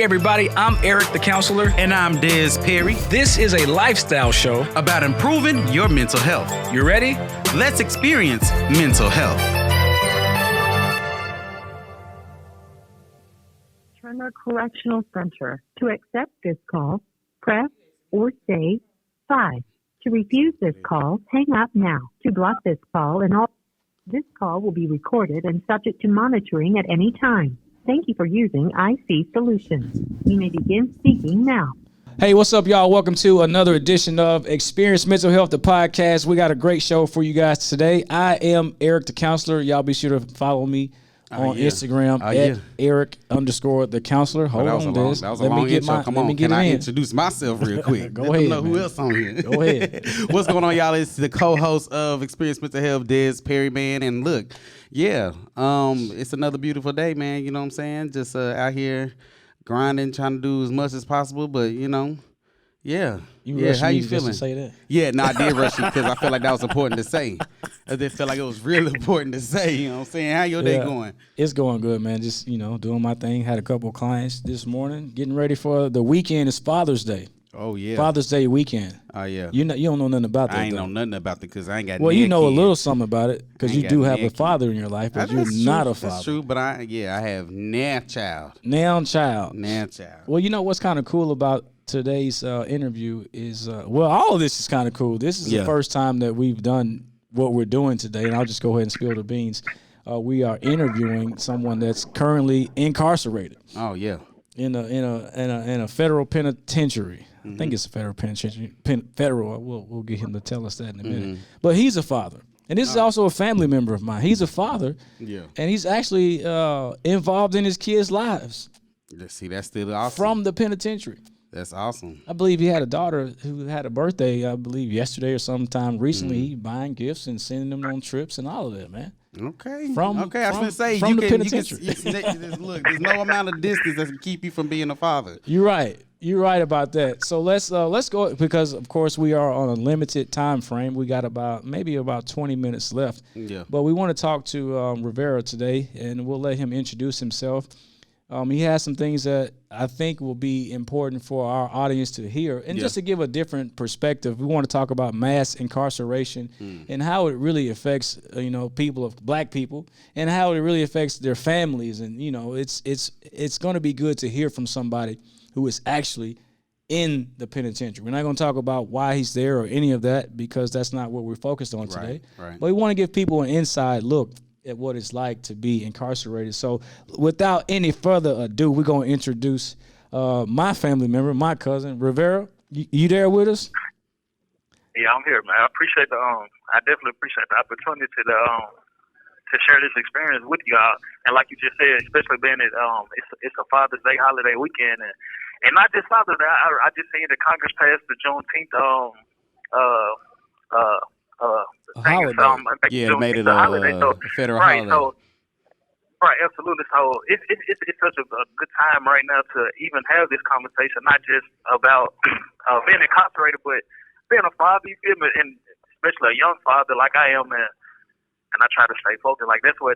everybody, I'm Eric the Counselor. And I'm Des Perry. This is a lifestyle show About improving your mental health. You ready? Let's experience mental health. Turner Correctional Center. To accept this call, press or say 5. To refuse this call, hang up now. To block this call this call will be recorded and subject to monitoring at any time. Thank you for using IC Solutions. You may begin speaking now. Hey, what's up, y'all? Welcome to another edition of Experience Mental Health, the podcast. We got a great show for you guys today. I am Eric the Counselor. Y'all be sure to follow me on Instagram at Eric_ the Counselor. Hold on, Des. That was a long intro. Come on, can I introduce myself real quick? Go ahead, know who else on here. Go ahead. What's going on, y'all? It's the co-host of Experience Mental Health, Des Perry, man. And look, it's another beautiful day, man. You know what I'm saying? Just out here grinding, trying to do as much as possible, but How you feeling? Just to say that? Yeah, no, I did rush you because I felt like that was important to say. I did feel like it was really important to say. You know what I'm saying? How your day going? It's going good, man. Just doing my thing. Had a couple of clients this morning. Getting ready for the weekend. It's Father's Day. Oh yeah, Father's Day weekend. Oh yeah. You don't know nothing about that. I ain't though. know nothing about it because I ain't got. Well, you know kids. a little something about it because you do have a father in your life, but you're not a father. That's true, but I have now child. Now child. Well, you know what's kind of cool about today's interview is all of this is kind of cool. This is the first time that we've done what we're doing today, and I'll just go ahead and spill the beans. We are interviewing someone that's currently incarcerated. Oh yeah. In a federal penitentiary. Mm-hmm. I think it's a federal penitentiary. Federal. We'll get him to tell us that in a minute. But he's a father, and this is also a family member of mine. He's a father. Yeah. And he's actually involved in his kids' lives. See, that's still awesome. From the penitentiary. That's awesome. I believe he had a daughter who had a birthday, I believe, yesterday or sometime recently. He buying gifts and sending them on trips and all of that, man. Okay. I was going to say, from the penitentiary. Look, there's no amount of distance that can keep you from being a father. You're right. You're right about that. So let's go, because of course we are on a limited time frame. We got maybe about 20 minutes left. Yeah. But we want to talk to Rivera today, and we'll let him introduce himself. He has some things that I think will be important for our audience to hear. And just to give a different perspective, we want to talk about mass incarceration and how it really affects, black people, and how it really affects their families. And, it's going to be good to hear from somebody who is actually in the penitentiary. We're not going to talk about why he's there or any of that, because that's not what we're focused on today. Right. But we want to give people an inside look at what it's like to be incarcerated. So without any further ado, we're going to introduce my family member, my cousin, Rivera. You there with us? Yeah, I'm here, man. I definitely appreciate the opportunity to share this experience with y'all. And like you just said, especially being it's a Father's Day holiday weekend, and not just Father's Day. I just seen that Congress passed the Juneteenth holiday. It made it a federal holiday. Right, absolutely. So it's such a good time right now to even have this conversation, not just about being incarcerated, but being a father. You feel me? And especially a young father like I am, and I try to stay focused. Like that's what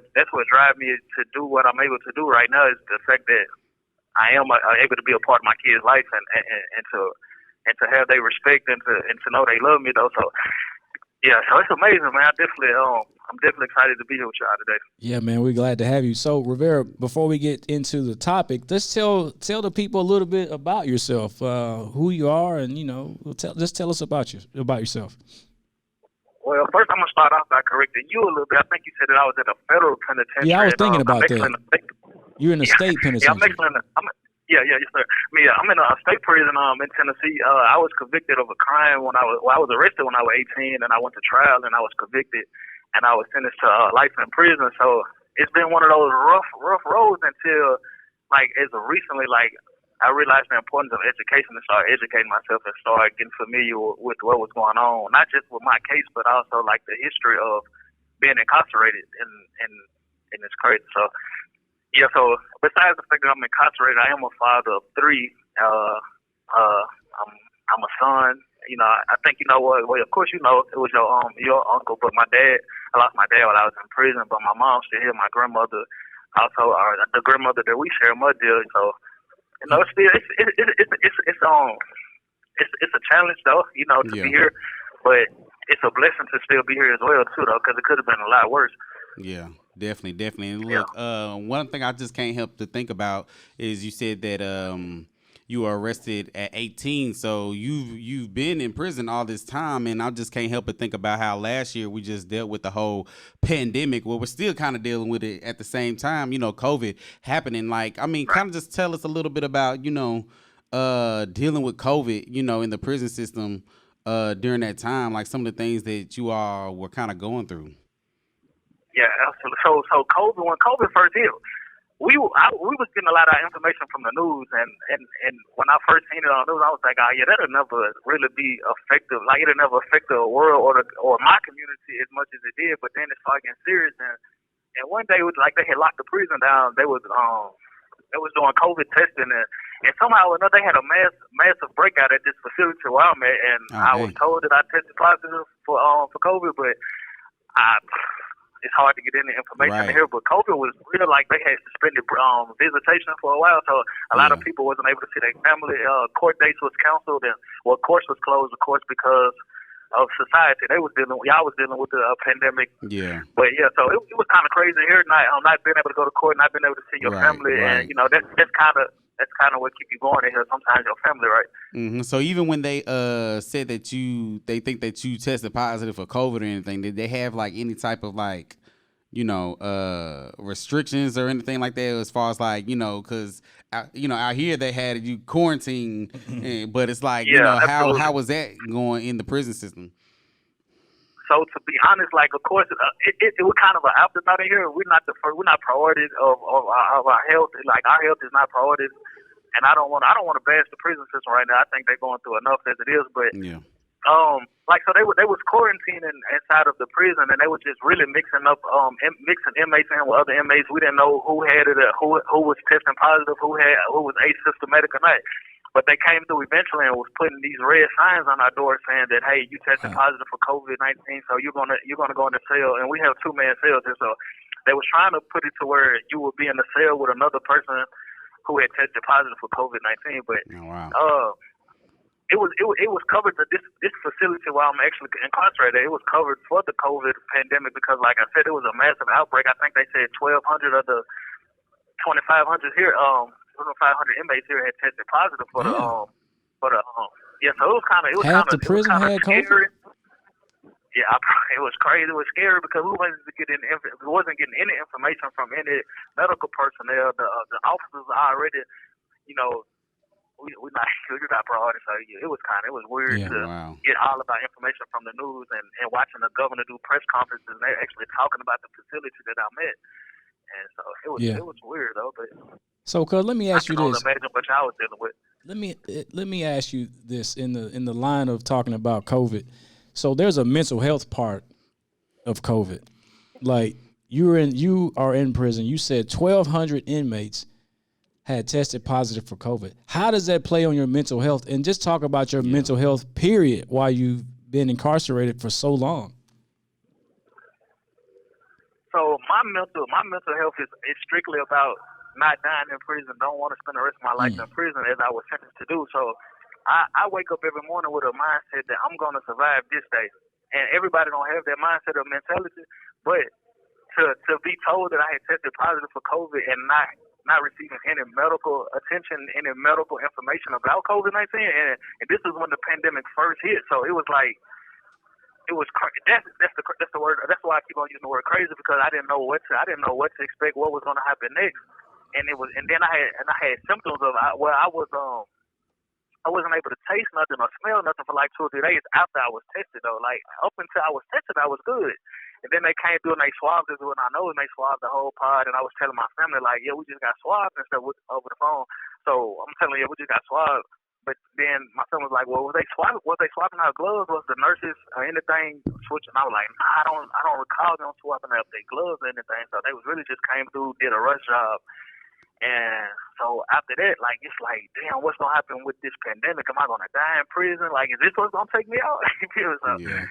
drives me to do what I'm able to do right now, is the fact that I am able to be a part of my kids' life and to have their respect and to know they love me though. So. Yeah, so it's amazing, man. I'm definitely excited to be here with y'all today. Yeah, man, we're glad to have you. So, Rivera, before we get into the topic, let's tell the people a little bit about yourself, who you are, and just tell us about yourself. Well, first I'm gonna start off by correcting you a little bit. I think you said that I was at a federal penitentiary. Yeah, I was thinking about that. You're in a state penitentiary. Yes, sir. I'm in a state prison in Tennessee. I was convicted of a crime when I was arrested when I was 18, and I went to trial and I was convicted, and I was sentenced to life in prison. So it's been one of those rough roads until as of recently, I realized the importance of education and started educating myself and started getting familiar with what was going on, not just with my case, but also the history of being incarcerated, and it's crazy. So. Yeah, so besides the fact that I'm incarcerated, I am a father of 3. I'm a son. I think what. Well, of course, it was your uncle, but I lost my dad while I was in prison. But my mom's still here. My grandmother, also, the grandmother that we share, my dear. So You know, it's still it's a challenge though, you know, to be here, but it's a blessing to still be here as well too, though, because it could have been a lot worse. Yeah, definitely. And look, one thing I just can't help to think about is you said that you were arrested at 18, so you've been in prison all this time, and I just can't help but think about how last year we just dealt with the whole pandemic, where we're still kind of dealing with it at the same time, you know, COVID happening. Like, I mean, kind of just tell us a little bit about, you know, dealing with COVID, you know, in the prison system during that time, like some of the things that you all were kind of going through. Yeah, absolutely. So COVID, when COVID first hit, we was getting a lot of information from the news, and when I first seen it on the news, I was like, oh yeah, that'll never really be effective. Like, it'll never affect the world or my community as much as it did. But then it started getting serious, and one day it was like they had locked the prison down. They was doing COVID testing, and somehow or another they had a massive breakout at this facility where I'm at, and I was told that I tested positive for COVID, but it's hard to get any information here. But COVID was real, like they had suspended visitation for a while, so a lot of people wasn't able to see their family. Court dates was canceled, and courts was closed, of course, because of society. Y'all was dealing with the pandemic. Yeah. But yeah, so it was kind of crazy here, not being able to go to court, not being able to see your family, and you know that's kind of what keep you going in here. Sometimes your family, right? Mm-hmm. So even when they said that they think that you tested positive for COVID or anything, did they have like any type of like, you know, restrictions or anything like that as far as like, you know, because you know out here they had you quarantine, but it's like, you know, how was that going in the prison system? So to be honest, like of course, it was kind of an afterthought in here. We're not priorities of our health. Like our health is not priorities, and I don't want to bash the prison system right now. I think they're going through enough as it is. But like so they was quarantining inside of the prison, and they were just really mixing inmates in with other inmates. We didn't know who had it, who was testing positive, who was asymptomatic or not. But they came through eventually and was putting these red signs on our door saying that, hey, you tested positive for COVID-19, so you're gonna go in the cell. And we have 2-man cells here, so they was trying to put it to where you would be in the cell with another person who had tested positive for COVID-19. But it was covered. This facility where I'm actually incarcerated, it was covered for the COVID pandemic because, like I said, it was a massive outbreak. I think they said 1,200 of the 2,500 here. 500 inmates here had tested positive for the so it was kind of scary. Yeah, it was crazy. It was scary because we wasn't getting any information from any medical personnel. The officers already, you know, we're not priority. So it was weird to get all of our information from the news and watching the governor do press conferences and they're actually talking about the facility that I'm at. And so it was weird though, but. So, cuz, let me ask you this. Imagine what I was dealing with. Let me ask you this in the line of talking about COVID. So, there's a mental health part of COVID. Like you are in prison. You said 1,200 inmates had tested positive for COVID. How does that play on your mental health? And just talk about your mental health period while you've been incarcerated for so long. So my mental health is strictly about not dying in prison. Don't want to spend the rest of my life in prison as I was sentenced to do. So I wake up every morning with a mindset that I'm going to survive this day. And everybody don't have that mindset or mentality. But to be told that I had tested positive for COVID and not receiving any medical attention, any medical information about COVID-19, and this is when the pandemic first hit. So it was like, it was that's the word. That's why I keep on using the word crazy, because I didn't know what to expect, what was going to happen next. And then I had symptoms of I wasn't able to taste nothing or smell nothing for like 2 or 3 days after I was tested though. Like up until I was tested, I was good. And then they came through and they swabbed us when I know, and they swabbed the whole pod. And I was telling my family like, yeah, we just got swabbed and stuff over the phone. So I'm telling you, we just got swabbed. But then my son was like, well, was they swapping our gloves? Was the nurses or anything switching? I was like, nah, I don't recall them swapping out their gloves or anything. So they was really just came through, did a rush job. And so after that, like, it's like, damn, what's going to happen with this pandemic? Am I going to die in prison? Like, is this what's going to take me out? So, yeah.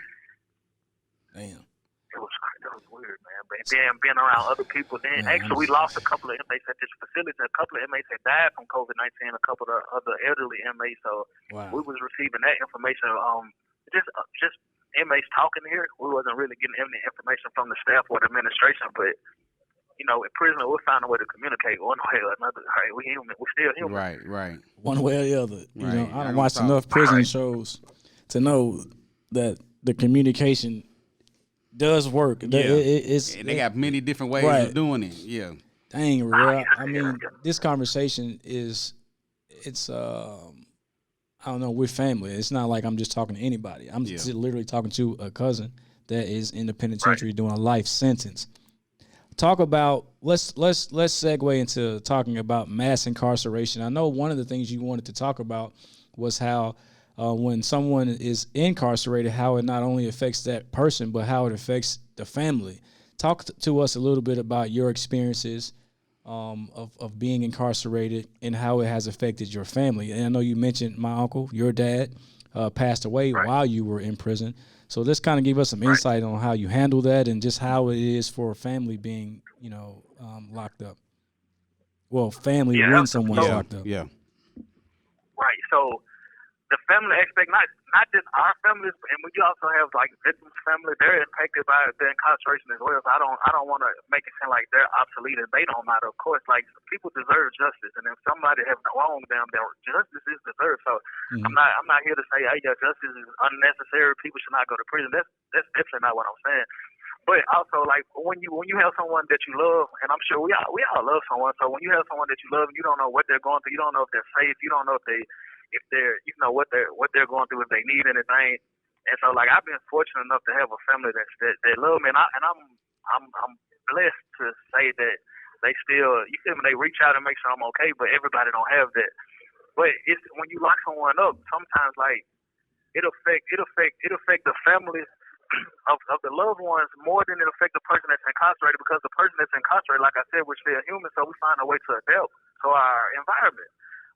Damn. It was weird, man. But then being around other people, then actually we lost a couple of inmates at this facility. A couple of inmates had died from COVID-19. A couple of other elderly inmates. So we was receiving that information. Just inmates talking here. We wasn't really getting any information from the staff or the administration. But you know, in prison we'll find a way to communicate one way or another. Right? We human. We still human. Right. One way or the other. You know, I don't watch enough prison shows to know that the communication does work. Yeah. They got many different ways of doing it. Yeah. Dang, Rivera. I mean, this conversation it's I don't know, we're family. It's not like I'm just talking to anybody. I'm just literally talking to a cousin that is in the penitentiary doing a life sentence. Talk about let's segue into talking about mass incarceration. I know one of the things you wanted to talk about was how when someone is incarcerated, how it not only affects that person, but how it affects the family. Talk to us a little bit about your experiences of being incarcerated and how it has affected your family. And I know you mentioned my uncle, your dad, passed away while you were in prison. So let's kind of give us some insight on how you handle that and just how it is for a family being, locked up. Well, family when someone's locked up. Yeah. Right. So the family aspect, not just our families, and we also have like victims' family. They're impacted by the incarceration as well. So I don't want to make it seem like they're obsolete and they don't matter. Of course, like people deserve justice, and if somebody has wronged them, then justice is deserved. So I'm not here to say, hey, justice is unnecessary. People should not go to prison. That's definitely not what I'm saying. But also, like when you have someone that you love, and I'm sure we all love someone. So when you have someone that you love, you don't know what they're going through. You don't know if they're safe. You don't know if they're what they're going through, if they need anything. And so like I've been fortunate enough to have a family that love me, and I'm blessed to say that they still, you feel me, they reach out and make sure I'm okay, but everybody don't have that. But it's when you lock someone up, sometimes like it'll affect the family of the loved ones more than it affect the person that's incarcerated, because the person that's incarcerated, like I said, we're still human, so we find a way to adapt to our environment.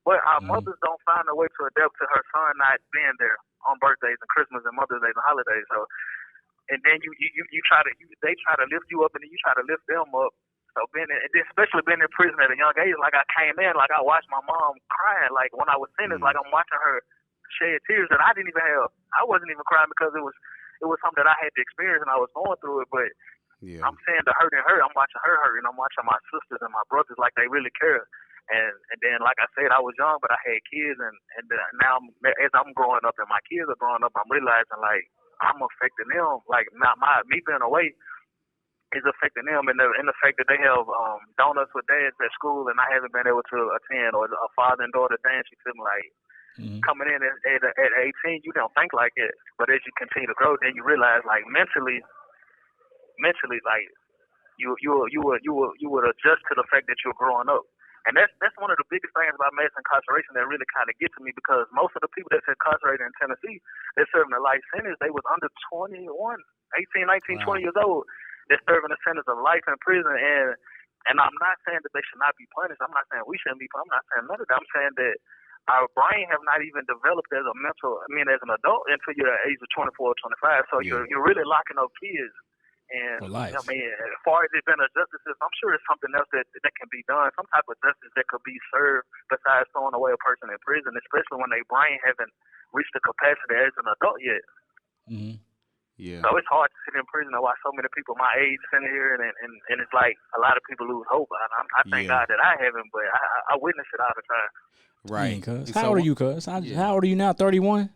But our mothers don't find a way to adapt to her son not being there on birthdays and Christmas and Mother's Day and holidays. So, and then they try to lift you up, and then you try to lift them up. So especially being in prison at a young age, like I came in, like I watched my mom crying, like when I was sentenced, like I'm watching her shed tears that I didn't even have. I wasn't even crying because it was something that I had to experience and I was going through it. But I'm saying the hurt in her, I'm watching her hurt, and I'm watching my sisters and my brothers like they really care. And then, like I said, I was young, but I had kids, and now as I'm growing up and my kids are growing up, I'm realizing like I'm affecting them. Like me being away is affecting them, and the fact that they have donuts with dads at school, and I haven't been able to attend, or a father and daughter dance. You feel me? Like coming in at 18, you don't think like it, but as you continue to grow, then you realize like mentally, like you would adjust to the fact that you're growing up. And that's one of the biggest things about mass incarceration that really kind of get to me, because most of the people that's incarcerated in Tennessee, they're serving a life sentence. They was under 21, 18, 19, 20 years old. They're serving a sentence of life in prison. And I'm not saying that they should not be punished. I'm not saying we shouldn't be punished. I'm not saying none of that. I'm saying that our brain have not even developed as an adult until you're at the age of 24 or 25. So you're really locking up kids. And I mean, as far as it being a justice system, I'm sure it's something else that can be done, some type of justice that could be served besides throwing away a person in prison, especially when their brain haven't reached the capacity as an adult yet. Mm-hmm. Yeah. So it's hard to sit in prison and watch so many people my age sitting here, and it's like a lot of people lose hope. I thank God that I haven't, but I witness it all the time. Right. How old are you, cuz? How old are you now? 31?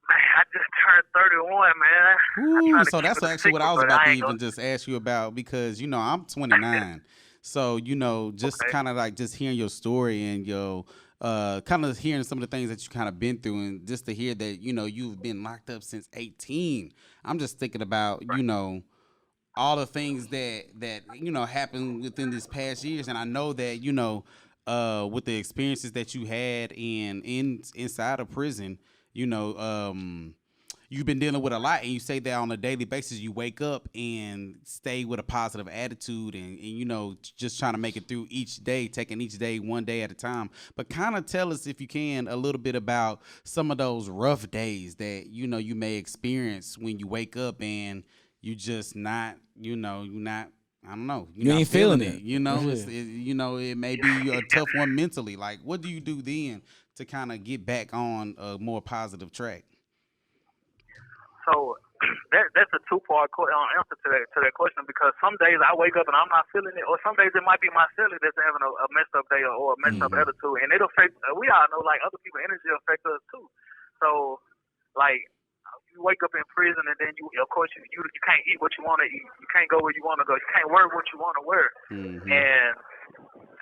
I just turned 31, man. So that's actually what I was about to even just ask you about, because, I'm 29. So, just kind of like just hearing your story and your kind of hearing some of the things that you kind of been through, and just to hear that, you've been locked up since 18. I'm just thinking about, all the things that happened within this past years. And I know that, with the experiences that you had inside of prison, you've been dealing with a lot, and you say that on a daily basis you wake up and stay with a positive attitude and just trying to make it through each day, taking each day one day at a time. But kind of tell us, if you can, a little bit about some of those rough days that you may experience when you wake up and you just not, you're not. I don't know. You ain't feeling it. It may be a tough one mentally. Like, what do you do then to kind of get back on a more positive track? So that's a two-part answer to that question, because some days I wake up and I'm not feeling it, or some days it might be my celly that's having a messed up day or a messed up attitude, and it affects. We all know, like, other people's energy affects us too. So, like, you wake up in prison and then of course you can't eat what you want to eat, you can't go where you want to go, you can't wear what you want to wear, and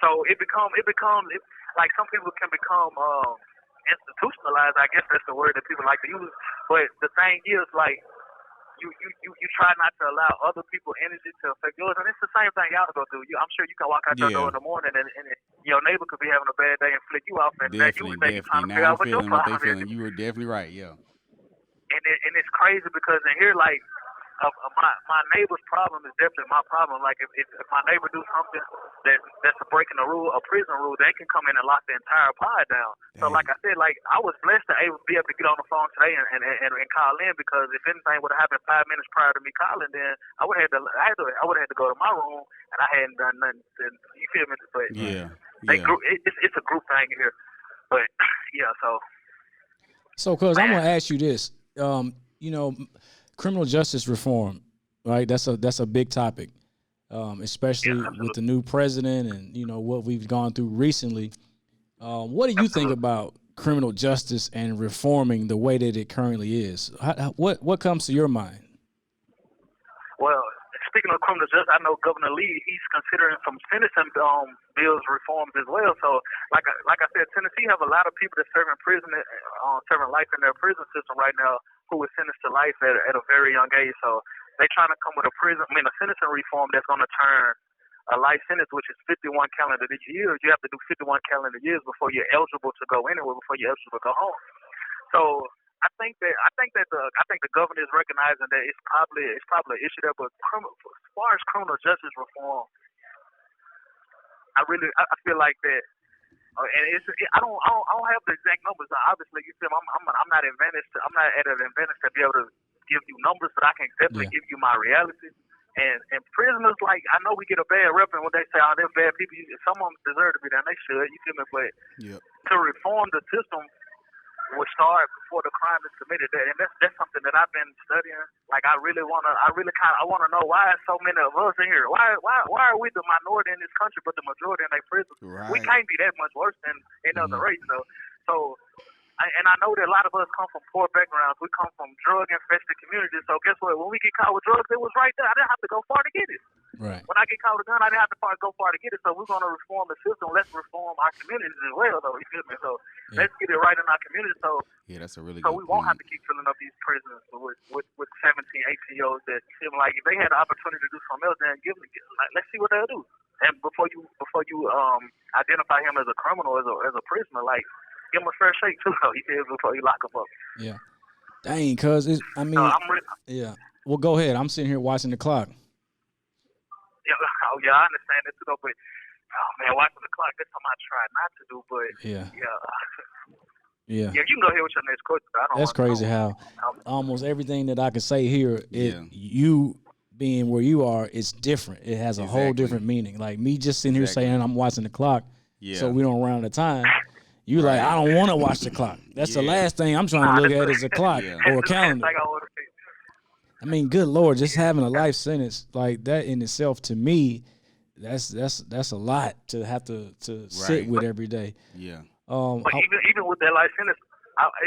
so it becomes like some people can become institutionalized. I guess that's the word that people like to use. But the thing is, like, you try not to allow other people's energy to affect yours, and it's the same thing y'all go through. I'm sure you can walk out your door in the morning and your neighbor could be having a bad day and flick you off, and you trying to figure out what your problem is. You were definitely right, yeah. And it's crazy because in here, like, my neighbor's problem is definitely my problem. Like, if my neighbor do something that's breaking a rule, a prison rule, they can come in and lock the entire pod down. So, like I said, like, I was blessed to be able to get on the phone today and call in, because if anything would have happened 5 minutes prior to me calling, then I would have had to go to my room, and I hadn't done nothing. You feel me? But it's a group thing here. But yeah, so cuz I'm gonna ask you this. Criminal justice reform, right? That's a big topic, especially with the new president and what we've gone through recently. What do you think about criminal justice and reforming the way that it currently is? What comes to your mind? Well, speaking of criminal justice, I know Governor Lee, he's considering some sentencing bills reforms as well. So, like I said, Tennessee have a lot of people that serving life in their prison system right now, who was sentenced to life at a very young age. So they trying to come with a sentencing reform that's going to turn a life sentence, which is 51 calendar years. You have to do 51 calendar years before you're eligible to go anywhere, before you're eligible to go home. So I think the governor is recognizing that it's probably an issue there. But as far as criminal justice reform, I feel like that. And I don't have the exact numbers. Obviously, you see, I'm not advantage. I'm not at an advantage to be able to give you numbers, but I can definitely give you my reality. And prisoners, like, I know we get a bad rep, and when they say, "Oh, they're bad people," some of them deserve to be there. And they should. You feel me? But to reform the system would start before the crime is committed. And that's something that I've been studying. Like, I wanna know why so many of us in here. Why are we the minority in this country, but the majority in their prisons? Right. We can't be that much worse than any other race. So I know that a lot of us come from poor backgrounds. We come from drug-infested communities. So guess what? When we get caught with drugs, it was right there. I didn't have to go far to get it. Right. When I get caught with a gun, I didn't have to go far to get it. So we're going to reform the system. Let's reform our communities as well, though. You feel me? So let's get it right in our community. So that's a really so good we won't point. have to keep filling up these prisons with 17, 18-year-olds that feel like if they had the opportunity to do something else, then let's see what they'll do. And before you identify him as a criminal, as a prisoner, like, give him a fair shake too, though. Before you lock him up. Yeah. Dang, cuz yeah. Well, go ahead. I'm sitting here watching the clock. Yeah, I understand that too, though. But watching the clock, that's something I try not to do. But yeah, you can go ahead with your next question. That's crazy how almost everything that I can say here, you being where you are, it's different. It has a whole different meaning. Like me just sitting here saying I'm watching the clock, so we don't run out of time. You like, I don't want to watch the clock. That's the last thing I'm trying to look at is a clock or a calendar. I mean, good Lord, just having a life sentence like that in itself, to me, that's a lot to have to sit with every day. Yeah. But even with that life sentence,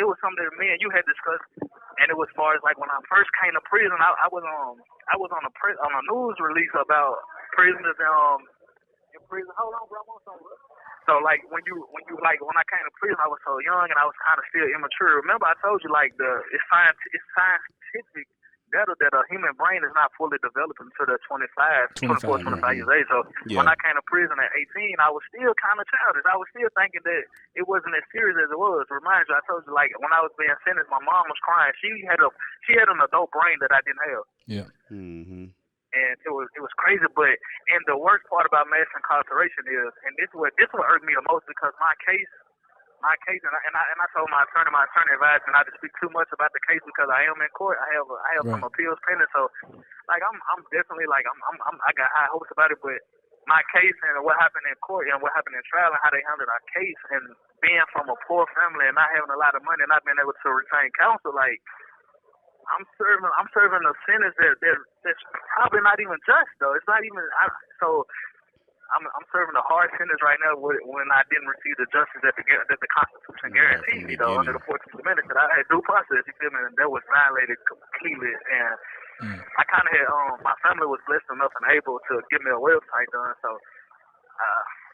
it was something that me and you had discussed, and it was as far as like when I first came to prison, I was on a news release about prisoners in prison. Hold on, bro, I'm on something. So like when I came to prison, I was so young and I was kind of still immature. Remember, I told you like it's scientific data that a human brain is not fully developed until they're 24, 25 years age. So when I came to prison at 18, I was still kind of childish. I was still thinking that it wasn't as serious as it was. Remind you, I told you like when I was being sentenced, my mom was crying. She had an adult brain that I didn't have. Yeah. Mm-hmm. And it was crazy, and the worst part about mass incarceration is, and this is what irked me the most, because my case my case, and I told my attorney advised me not to speak too much about the case because I am in court. I have some appeals pending, so like I'm definitely like I got high hopes about it, but my case and what happened in court and what happened in trial and how they handled our case and being from a poor family and not having a lot of money and not being able to retain counsel, like I'm serving a sentence that's probably not even just though. It's not even I'm serving a hard sentence right now when I didn't receive the justice that the Constitution guaranteed me though under the 14th Amendment that I had due process. You feel me? And that was violated completely. And I kind of had my family was blessed enough and able to give me a website done. So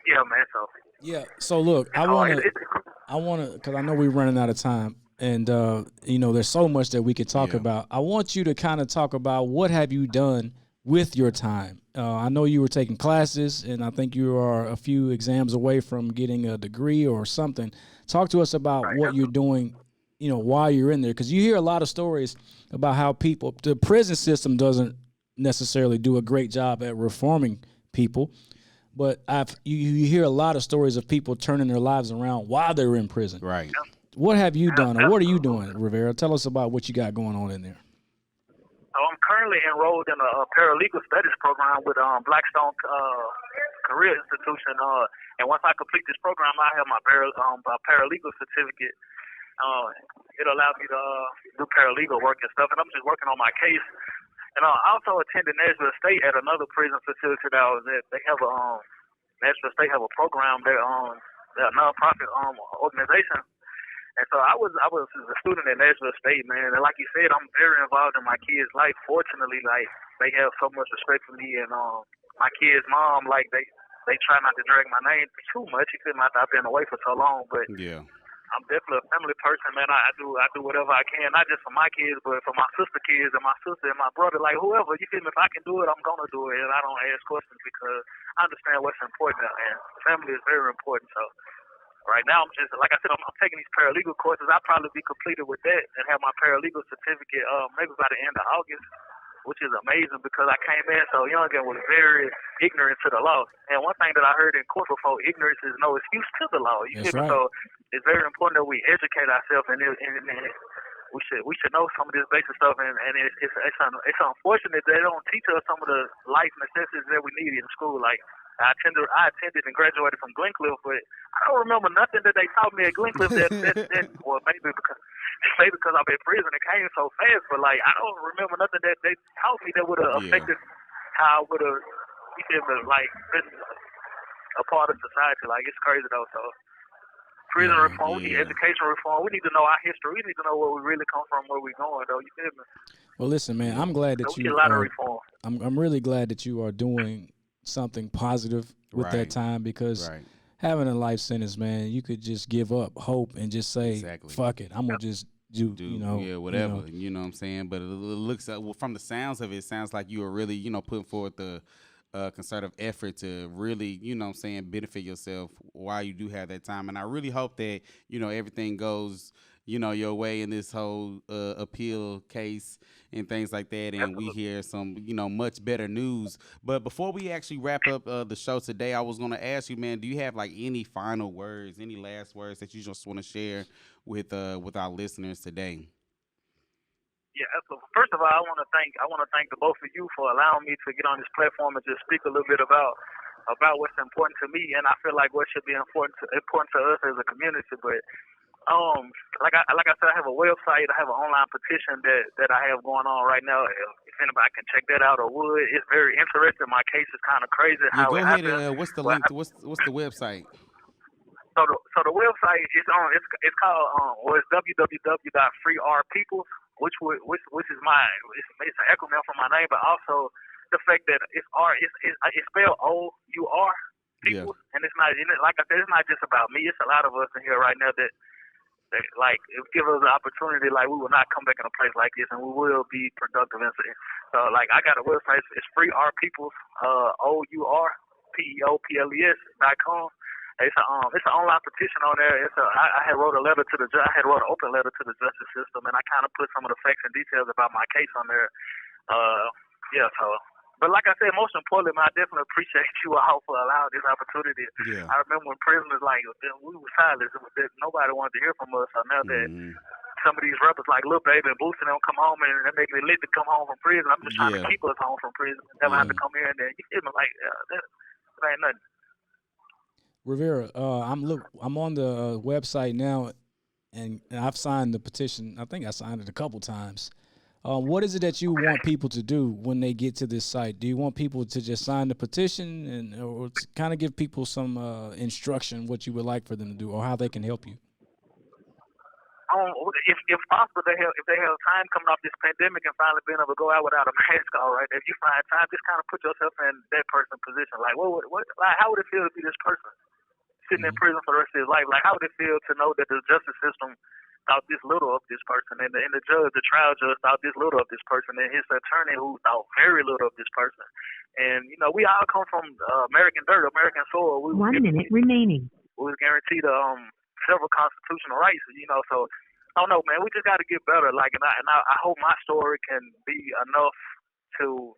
yeah, man. So yeah. So look, I want to because I know we're running out of time. And, there's so much that we could talk about. I want you to kind of talk about what have you done with your time. I know you were taking classes, and I think you are a few exams away from getting a degree or something. Talk to us about what you're doing, while you're in there. Because you hear a lot of stories about how the prison system doesn't necessarily do a great job at reforming people. But you hear a lot of stories of people turning their lives around while they're in prison. Right. What have you done, or what are you doing, Rivera? Tell us about what you got going on in there. So I'm currently enrolled in a paralegal studies program with Blackstone Career Institution. And once I complete this program, I have my paralegal certificate. It allows me to do paralegal work and stuff. And I'm just working on my case. And I also attended Nashville State at another prison facility that I was at. They have Nashville State have a program. They're a nonprofit organization. And so I was a student at Nashville State, man. And like you said, I'm very involved in my kids' life. Fortunately, like they have so much respect for me, and my kids' mom, like they try not to drag my name too much. You feel me? After I've been away for so long, but yeah, I'm definitely a family person, man. I do whatever I can, not just for my kids, but for my sister kids and my sister and my brother, like whoever. You feel me? If I can do it, I'm gonna do it, and I don't ask questions because I understand what's important, and family is very important. So. Right now, I'm just, like I said, I'm taking these paralegal courses. I'll probably be completed with that and have my paralegal certificate maybe by the end of August, which is amazing because I came in so young and was very ignorant to the law. And one thing that I heard in court before, ignorance is no excuse to the law. You feel me? So it's very important that we educate ourselves and we should know some of this basic stuff. And it's unfortunate they don't teach us some of the life necessities that we need in school. Like, I attended and graduated from Glencliff, but I don't remember nothing that they taught me at Glencliff that well, maybe because I'm in prison, it came so fast, but like, I don't remember nothing that they taught me that would have affected how I would have, like, been a part of society. Like, it's crazy though, so. Prison reform, we need education reform, we need to know our history, we need to know where we really come from, where we're going though, you feel me? Well, listen, man, I'm glad that you a lot of reform. I'm really glad that you are doing something positive with that time because having a life sentence, man, you could just give up hope and just say, fuck it, I'm going to just do whatever, you know what I'm saying? But it looks, from the sounds of it, it sounds like you are really, putting forth the concerted effort to really, benefit yourself while you do have that time. And I really hope that, everything goes, your way in this whole appeal case and things like that, and we hear some, much better news. But before we actually wrap up the show today, I was going to ask you, man, do you have like any final words, any last words that you just want to share with our listeners today? Yeah, so first of all, I want to thank the both of you for allowing me to get on this platform and just speak a little bit about what's important to me, and I feel like what should be important to us as a community. But like I said, I have a website, I have an online petition that I have going on right now. If anybody can check that out or would, it's very interesting. My case is kind of crazy. Go ahead. What's the link? What's the website? So the website is it's called it's www.freepeoples, which is it's an acronym for my name, but also the fact that it's spelled O-U-R Peoples, and it's not, like I said, it's not just about me. It's a lot of us in here right now that like it gives us an opportunity. Like, we will not come back in a place like this, and we will be productive. And so like, I got a website. It's freepeoples, OURPEOPLES.com. It's an online petition on there. I had wrote a letter to the judge. I had wrote an open letter to the justice system, and I kind of put some of the facts and details about my case on there. So But like I said, most importantly, man, I definitely appreciate you all for allowing this opportunity. Yeah. I remember when prisoners, like, we were silent. Nobody wanted to hear from us. So now that some of these rappers like Lil Baby and Boosie don't come home and they make it lit to come home from prison, I'm just trying to keep us home from prison. Never have to come here and then, you feel me? Like, that ain't nothing. Rivera, I'm on the website now, and I've signed the petition. I think I signed it a couple times. What is it that you want people to do when they get to this site? Do you want people to just sign the petition or to kind of give people some instruction what you would like for them to do or how they can help you? If possible, if they have time coming off this pandemic and finally being able to go out without a mask, all right. If you find time, just kind of put yourself in that person's position. Like, how would it feel to be this person sitting in prison for the rest of his life? Like, how would it feel to know that the justice system thought this little of this person, and the judge, the trial judge, thought this little of this person, and his attorney who thought very little of this person. And we all come from American dirt, American soil. 1 minute remaining. We was guaranteed several constitutional rights, So I don't know, man. We just got to get better. Like, and I hope my story can be enough to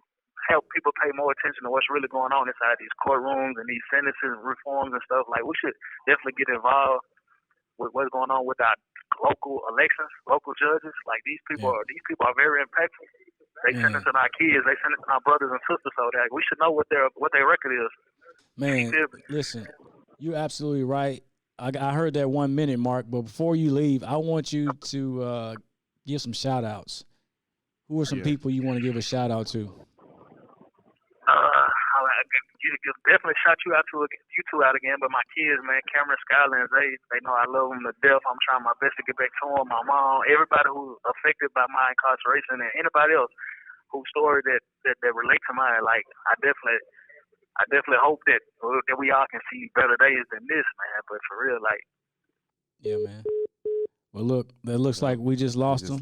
help people pay more attention to what's really going on inside these courtrooms and these sentences, reforms and stuff. Like, we should definitely get involved with what's going on with our local elections, local judges. Like, these people are very impactful. They sentencing our kids, they sentencing our brothers and sisters, so that we should know what their record is. Man, listen, you're absolutely right. I heard that 1 minute mark, but before you leave, I want you to give some shout outs. Who are some people you want to give a shout out to? Definitely shout you two out again, but my kids, man, Cameron, Skylar, and they know I love them to death. I'm trying my best to get back to them. My mom, everybody who's affected by my incarceration, and anybody else whose story that relate to mine. Like, I definitely hope that we all can see better days than this, man. But for real, like. Yeah, man. Well, look, that looks like we just lost him.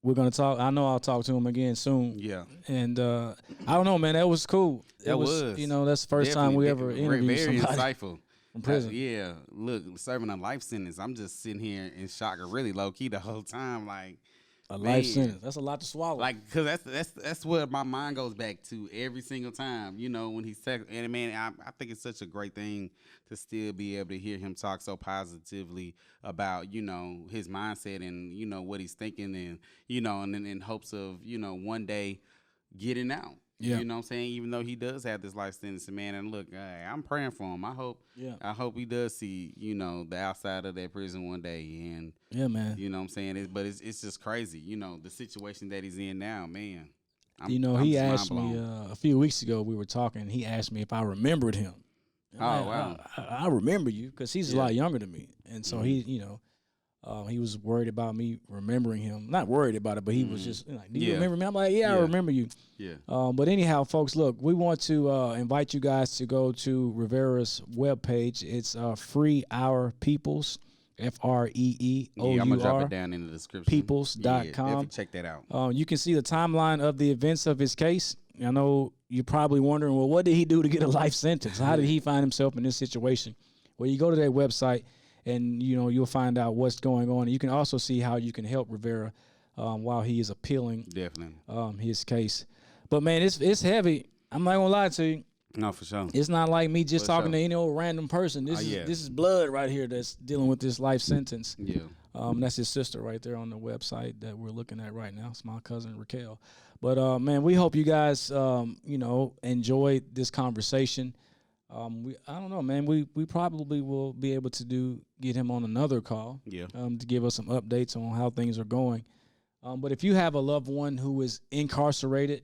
We're going to talk. I know I'll talk to him again soon. Yeah. And I don't know, man. That was cool. That was. That's the first time we ever interviewed somebody insightful. From prison. Look, serving a life sentence. I'm just sitting here in shock or really low-key the whole time. Like, a life sentence. That's a lot to swallow. Like, because that's what my mind goes back to every single time. When he's and man, I think it's such a great thing to still be able to hear him talk so positively about his mindset and what he's thinking and and in hopes of one day getting out. Yeah. You know what I'm saying? Even though he does have this life sentence, man, and look, I'm praying for him. I hope he does see, the outside of that prison one day. And yeah, man. You know what I'm saying? But it's just crazy, the situation that he's in now, man. He asked me a few weeks ago, we were talking, he asked me if I remembered him. Wow. I remember you because he's a lot younger than me. And so he was worried about me remembering him. Not worried about it, but he was just like, do you remember me? I'm like, I remember you. Yeah. But anyhow, folks, look, we want to invite you guys to go to Rivera's webpage. It's Free Our Peoples, FREEOUR. Yeah, I'm going to drop it down in the description. Peoples.com. Definitely check that out. You can see the timeline of the events of his case. I know you're probably wondering, well, what did he do to get a life sentence? How did he find himself in this situation? Well, you go to their website, and you'll find out what's going on. You can also see how you can help Rivera while he is appealing his case. But man, it's heavy. I'm not gonna lie to you. No, for sure. It's not like me just talking to any old random person. This is blood right here that's dealing with this life sentence. Yeah. That's his sister right there on the website that we're looking at right now. It's my cousin Raquel. But man, we hope you guys enjoyed this conversation. I don't know, man. We probably will be able to get him on another call. Yeah. To give us some updates on how things are going. But if you have a loved one who is incarcerated,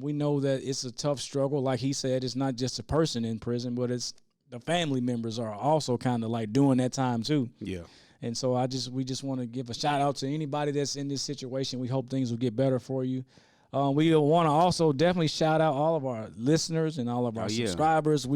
we know that it's a tough struggle. Like he said, it's not just a person in prison, but it's the family members are also kind of like doing that time too. Yeah. And so we just want to give a shout out to anybody that's in this situation. We hope things will get better for you. We want to also definitely shout out all of our listeners and all of our subscribers.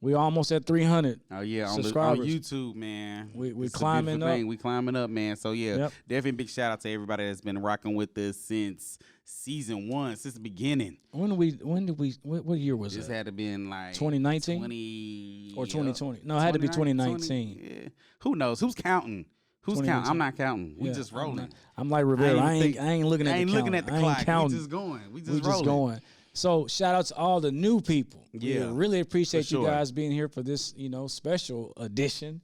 We're almost at 300. Oh yeah, subscribers on YouTube, man. We're climbing up. We climbing up, man. So definitely big shout out to everybody that's been rocking with us since season 1, since the beginning. What year was this it? This had to be in like 2019 or 2020. No, it had to be 2019. Who knows? Who's counting? Who's counting? I'm not counting. We just rolling. I'm like Rivera. I ain't looking at the clock. We just going. We just going. So shout out to all the new people. Yeah, we really appreciate you guys being here for this, special edition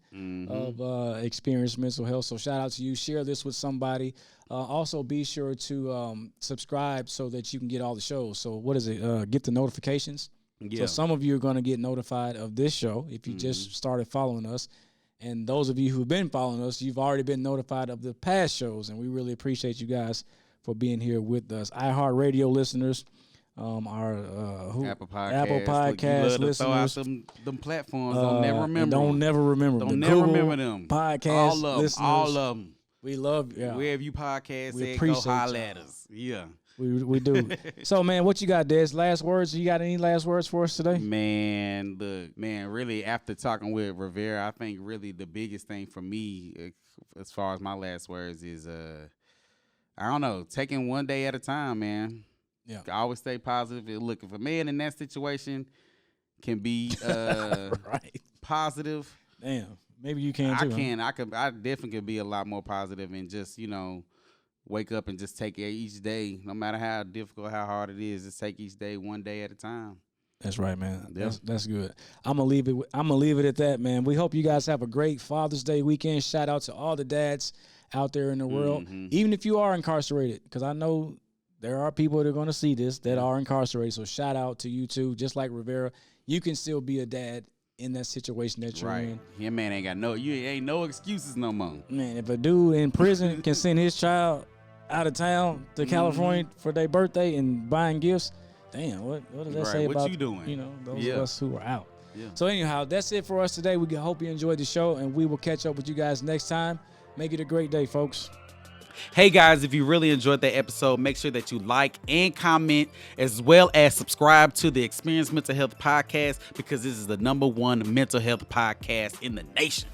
of Experience Mental Health. So shout out to you. Share this with somebody. Also, be sure to subscribe so that you can get all the shows. So what is it? Get the notifications. Yeah. So some of you are going to get notified of this show if you just started following us. And those of you who've been following us, you've already been notified of the past shows. And we really appreciate you guys for being here with us. iHeartRadio listeners. Our Apple Podcast listeners. Throw out them platforms. Don't never remember. Don't never remember. Don't never remember them. Podcast listeners. All of them. We love you. Wherever you podcast, we go holler at us. Yeah. We do. So, man, what you got, Des? Last words? You got any last words for us today? Man, really, after talking with Rivera, I think really the biggest thing for me, as far as my last words, is I don't know, taking one day at a time, man. Yeah. I always stay positive. Look, if a man in that situation can be right. positive, damn, maybe you can too. I definitely could be a lot more positive and just wake up and just take each day, no matter how difficult, how hard it is. Just take each day one day at a time. That's right, man. Yep. That's good. I'm gonna leave it at that, man. We hope you guys have a great Father's Day weekend. Shout out to all the dads out there in the world, even if you are incarcerated, because I know there are people that are going to see this that are incarcerated. So shout out to you too. Just like Rivera, you can still be a dad in that situation that you're in. Yeah, man, ain't no excuses no more. Man, if a dude in prison can send his child out of town to California for their birthday and buying gifts, damn, what does that say about you doing? Those of us who are out. Yeah. So anyhow, that's it for us today. We hope you enjoyed the show, and we will catch up with you guys next time. Make it a great day, folks. Hey guys, if you really enjoyed that episode, make sure that you like and comment, as well as subscribe to the Experience Mental Health Podcast, because this is the #1 mental health podcast in the nation.